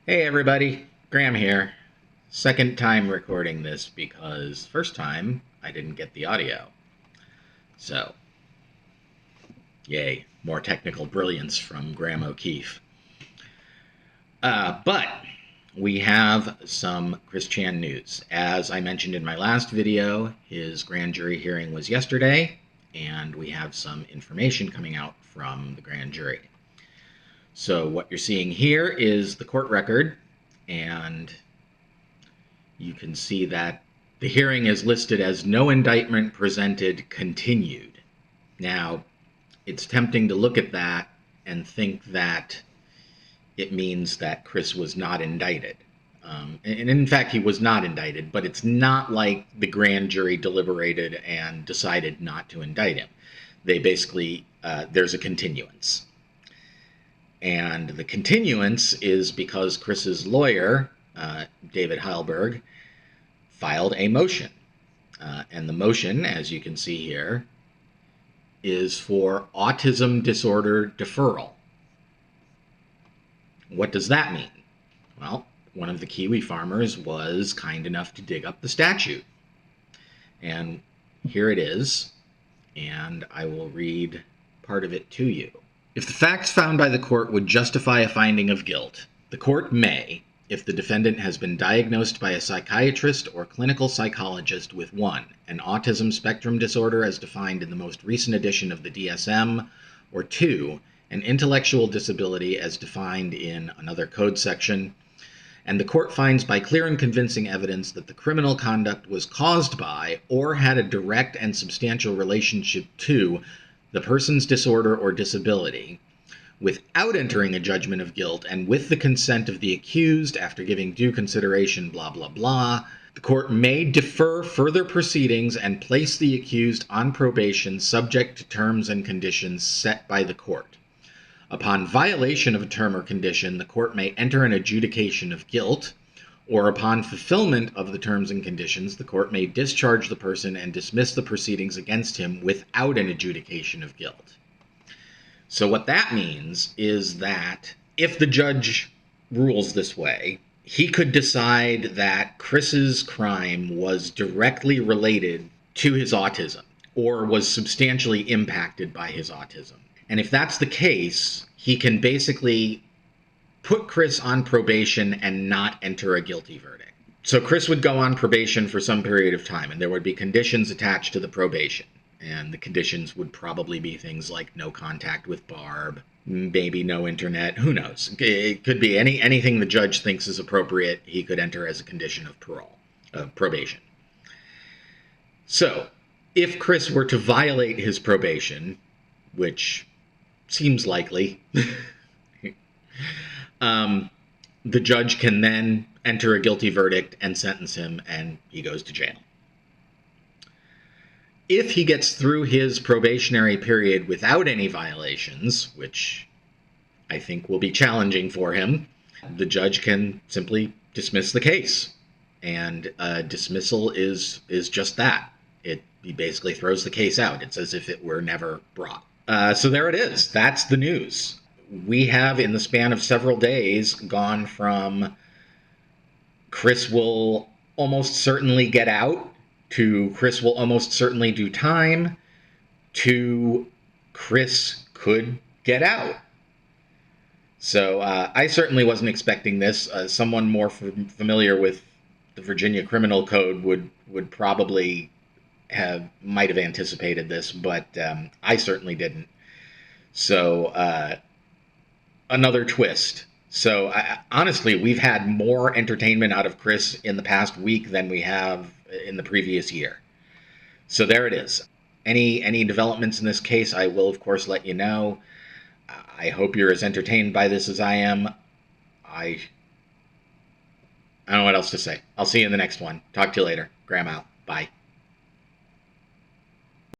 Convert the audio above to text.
Hey everybody, Graham here. Second time recording this because first time I didn't get the audio. So, yay, more technical brilliance from Graham O'Keefe. But we have some Chris Chan news. As I mentioned in my last video, his grand jury hearing was yesterday, and we have some information coming out from the grand jury. So what you're seeing here is the court record, and you can see that the hearing is listed as no indictment presented, continued. Now, it's tempting to look at that and think that it means that Chris was not indicted. And in fact, he was not indicted, but it's not like the grand jury deliberated and decided not to indict him. They basically, there's a continuance. And the continuance is because Chris's lawyer, David Heilberg, filed a motion. And the motion, as you can see here, is for autism disorder deferral. What does that mean? Well, one of the Kiwi farmers was kind enough to dig up the statute. And here it is, and I will read part of it to you. If the facts found by the court would justify a finding of guilt, the court may, if the defendant has been diagnosed by a psychiatrist or clinical psychologist with 1, an autism spectrum disorder as defined in the most recent edition of the DSM, or 2, an intellectual disability as defined in another code section, and the court finds by clear and convincing evidence that the criminal conduct was caused by or had a direct and substantial relationship to the person's disorder or disability, without entering a judgment of guilt and with the consent of the accused after giving due consideration, blah, blah, blah, the court may defer further proceedings and place the accused on probation subject to terms and conditions set by the court. Upon violation of a term or condition, the court may enter an adjudication of guilt, or upon fulfillment of the terms and conditions, the court may discharge the person and dismiss the proceedings against him without an adjudication of guilt. So what that means is that if the judge rules this way, he could decide that Chris's crime was directly related to his autism or was substantially impacted by his autism. And if that's the case, he can basically put Chris on probation and not enter a guilty verdict. So Chris would go on probation for some period of time, and there would be conditions attached to the probation. And the conditions would probably be things like no contact with Barb, maybe no internet, who knows. It could be anything the judge thinks is appropriate, he could enter as a condition of probation. So, if Chris were to violate his probation, which seems likely, the judge can then enter a guilty verdict and sentence him, and he goes to jail. If he gets through his probationary period without any violations, which I think will be challenging for him, the judge can simply dismiss the case. And dismissal is just that. He basically throws the case out. It's as if it were never brought. So there it is. That's the news. We have, in the span of several days, gone from Chris will almost certainly get out to Chris will almost certainly do time to Chris could get out. So I certainly wasn't expecting this. Someone more familiar with the Virginia Criminal Code would probably might have anticipated this, but I certainly didn't. So another twist. So honestly, we've had more entertainment out of Chris in the past week than we have in the previous year. So there it is. Any developments in this case, I will of course let you know. I hope you're as entertained by this as I am. I don't know what else to say. I'll see you in the next one. Talk to you later. Graham out. Bye.